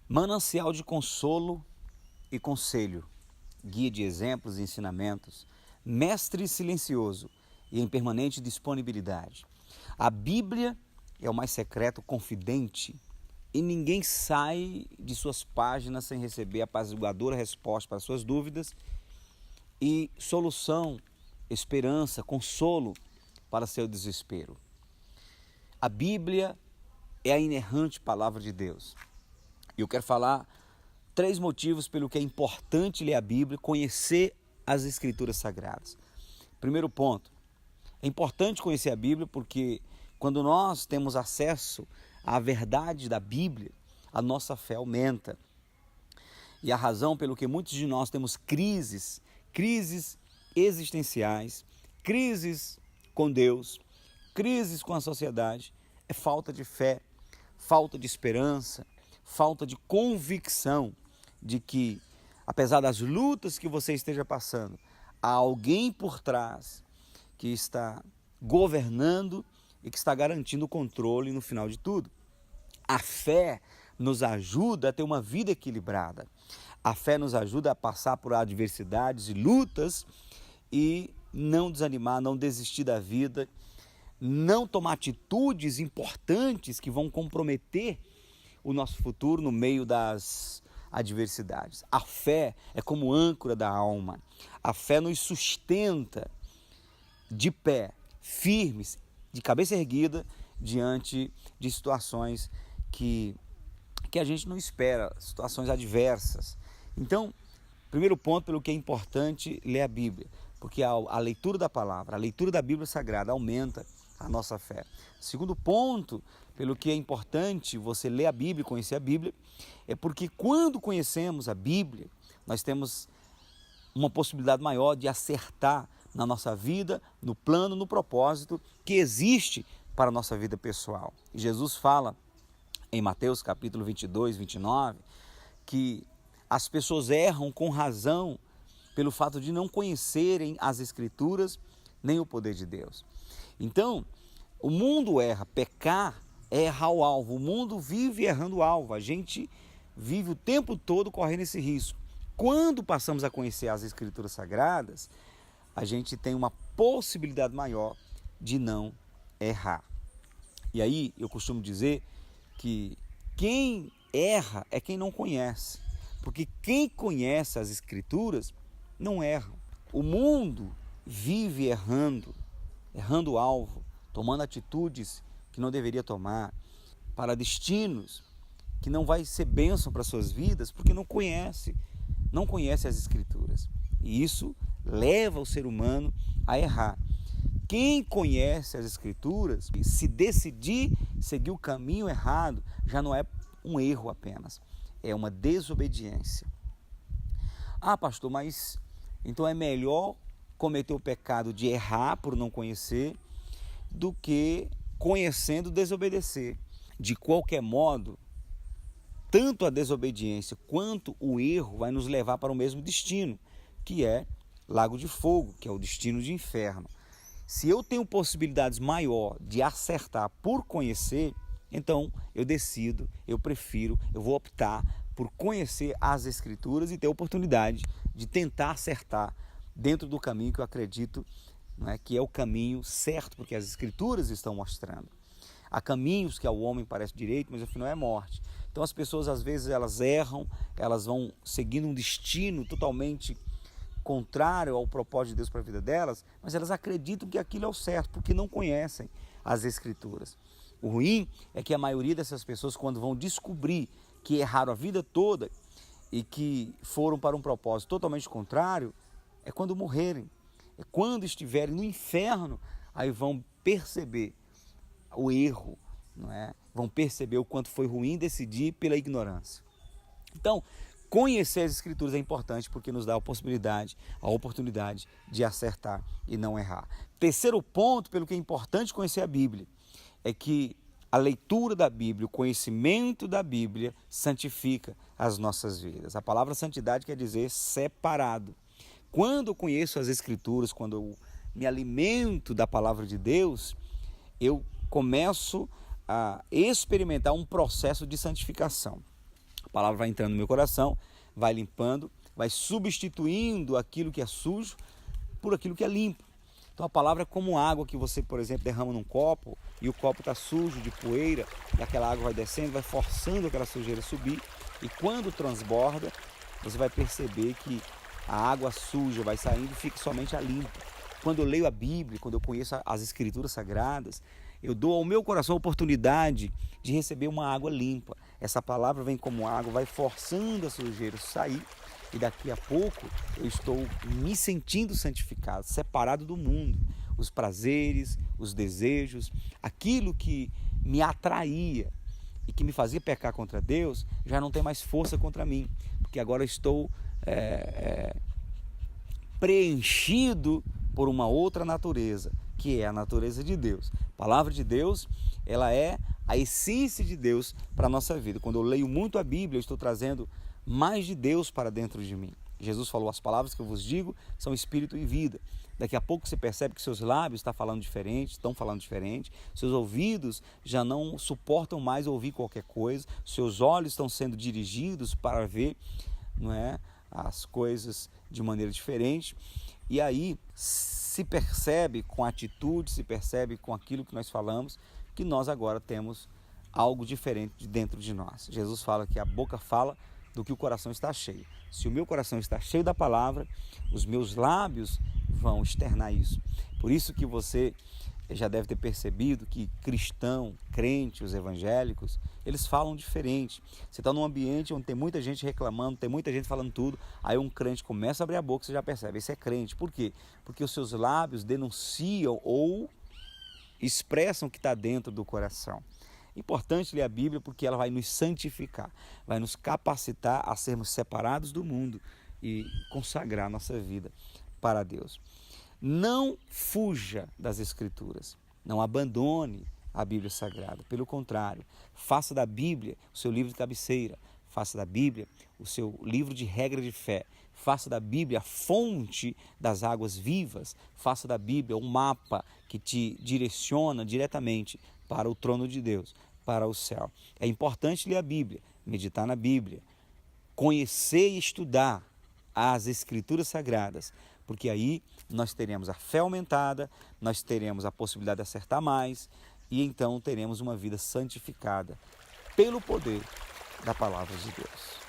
Manancial de consolo e conselho, guia de exemplos e ensinamentos, mestre silencioso e em permanente disponibilidade. A Bíblia é o mais secreto confidente e ninguém sai de suas páginas sem receber apaziguadora resposta para suas dúvidas e solução, esperança, consolo para seu desespero. A Bíblia é a inerrante palavra de Deus. E eu quero falar 3 motivos pelo que é importante ler a Bíblia, conhecer as Escrituras Sagradas. Primeiro ponto, é importante conhecer a Bíblia porque quando nós temos acesso à verdade da Bíblia, a nossa fé aumenta. E a razão pelo que muitos de nós temos crises existenciais, crises com Deus, crises com a sociedade, é falta de fé, falta de esperança, falta de convicção de que, apesar das lutas que você esteja passando, há alguém por trás que está governando e que está garantindo o controle no final de tudo. A fé nos ajuda a ter uma vida equilibrada. A fé nos ajuda a passar por adversidades e lutas e não desanimar, não desistir da vida, não tomar atitudes importantes que vão comprometer o nosso futuro no meio das adversidades. A fé é como âncora da alma. A fé nos sustenta de pé, firmes, de cabeça erguida, diante de situações que a gente não espera, situações adversas. Então, primeiro ponto pelo que é importante ler a Bíblia, porque a leitura da palavra, a leitura da Bíblia Sagrada aumenta a nossa fé. Segundo ponto, pelo que é importante você ler a Bíblia, conhecer a Bíblia, é porque quando conhecemos a Bíblia, nós temos uma possibilidade maior de acertar na nossa vida, no plano, no propósito que existe para a nossa vida pessoal. E Jesus fala em Mateus capítulo 22, 29, que as pessoas erram com razão pelo fato de não conhecerem as Escrituras nem o poder de Deus. Então, o mundo erra, pecar é errar o alvo, o mundo vive errando o alvo, a gente vive o tempo todo correndo esse risco. Quando passamos a conhecer as Escrituras Sagradas, a gente tem uma possibilidade maior de não errar. E aí eu costumo dizer que quem erra é quem não conhece, porque quem conhece as Escrituras não erra. O mundo vive errando o alvo, tomando atitudes que não deveria tomar, para destinos que não vai ser bênção para suas vidas, porque não conhece as Escrituras. E isso leva o ser humano a errar. Quem conhece as Escrituras, se decidir seguir o caminho errado, já não é um erro apenas, é uma desobediência. Ah, pastor, mas então é melhor cometer o pecado de errar por não conhecer do que conhecendo desobedecer. De qualquer modo, tanto a desobediência quanto o erro vai nos levar para o mesmo destino, que é lago de fogo, que é o destino de inferno. Se eu tenho possibilidades maior de acertar por conhecer, então eu prefiro, eu vou optar por conhecer as Escrituras e ter a oportunidade de tentar acertar dentro do caminho que eu acredito, não é, que é o caminho certo, porque as Escrituras estão mostrando. Há caminhos que ao homem parece direito, mas afinal é morte. Então as pessoas às vezes elas erram, elas vão seguindo um destino totalmente contrário ao propósito de Deus para a vida delas, mas elas acreditam que aquilo é o certo, porque não conhecem as Escrituras. O ruim é que a maioria dessas pessoas, quando vão descobrir que erraram a vida toda e que foram para um propósito totalmente contrário, é quando morrerem, é quando estiverem no inferno, aí vão perceber o erro, não é? Vão perceber o quanto foi ruim decidir pela ignorância. Então, conhecer as Escrituras é importante porque nos dá a oportunidade de acertar e não errar. Terceiro ponto, pelo que é importante conhecer a Bíblia, é que a leitura da Bíblia, o conhecimento da Bíblia santifica as nossas vidas. A palavra santidade quer dizer separado. Quando eu conheço as Escrituras, quando eu me alimento da palavra de Deus, eu começo a experimentar um processo de santificação. A palavra vai entrando no meu coração, vai limpando, vai substituindo aquilo que é sujo por aquilo que é limpo. Então a palavra é como água que você, por exemplo, derrama num copo e o copo está sujo de poeira e aquela água vai descendo, vai forçando aquela sujeira a subir e quando transborda, você vai perceber que a água suja vai saindo e fica somente a limpa. Quando eu leio a Bíblia, quando eu conheço as Escrituras Sagradas, eu dou ao meu coração a oportunidade de receber uma água limpa. Essa palavra vem como água, vai forçando a sujeira a sair e daqui a pouco eu estou me sentindo santificado, separado do mundo. Os prazeres, os desejos, aquilo que me atraía e que me fazia pecar contra Deus, já não tem mais força contra mim, porque agora eu estou preenchido por uma outra natureza, que é a natureza de Deus. A palavra de Deus, ela é a essência de Deus para a nossa vida. Quando eu leio muito a Bíblia, eu estou trazendo mais de Deus para dentro de mim. Jesus falou, as palavras que eu vos digo são espírito e vida. Daqui a pouco você percebe que seus lábios estão falando diferente, seus ouvidos já não suportam mais ouvir qualquer coisa, seus olhos estão sendo dirigidos para ver, não é, as coisas de maneira diferente. E aí se percebe com a atitude, se percebe com aquilo que nós falamos, que nós agora temos algo diferente dentro de nós. Jesus fala que a boca fala do que o coração está cheio. Se o meu coração está cheio da palavra, os meus lábios vão externar isso. Por isso que você já deve ter percebido que cristão, crente, os evangélicos, eles falam diferente. Você está num ambiente onde tem muita gente reclamando, tem muita gente falando tudo, aí um crente começa a abrir a boca, você já percebe, esse é crente. Por quê? Porque os seus lábios denunciam ou expressam o que está dentro do coração. Importante ler a Bíblia porque ela vai nos santificar, vai nos capacitar a sermos separados do mundo e consagrar nossa vida para Deus. Não fuja das Escrituras, não abandone a Bíblia Sagrada. Pelo contrário, faça da Bíblia o seu livro de cabeceira, faça da Bíblia o seu livro de regra de fé, faça da Bíblia a fonte das águas vivas, faça da Bíblia um mapa que te direciona diretamente para o trono de Deus, para o céu. É importante ler a Bíblia, meditar na Bíblia, conhecer e estudar as Escrituras Sagradas, porque aí nós teremos a fé aumentada, nós teremos a possibilidade de acertar mais e então teremos uma vida santificada pelo poder da palavra de Deus.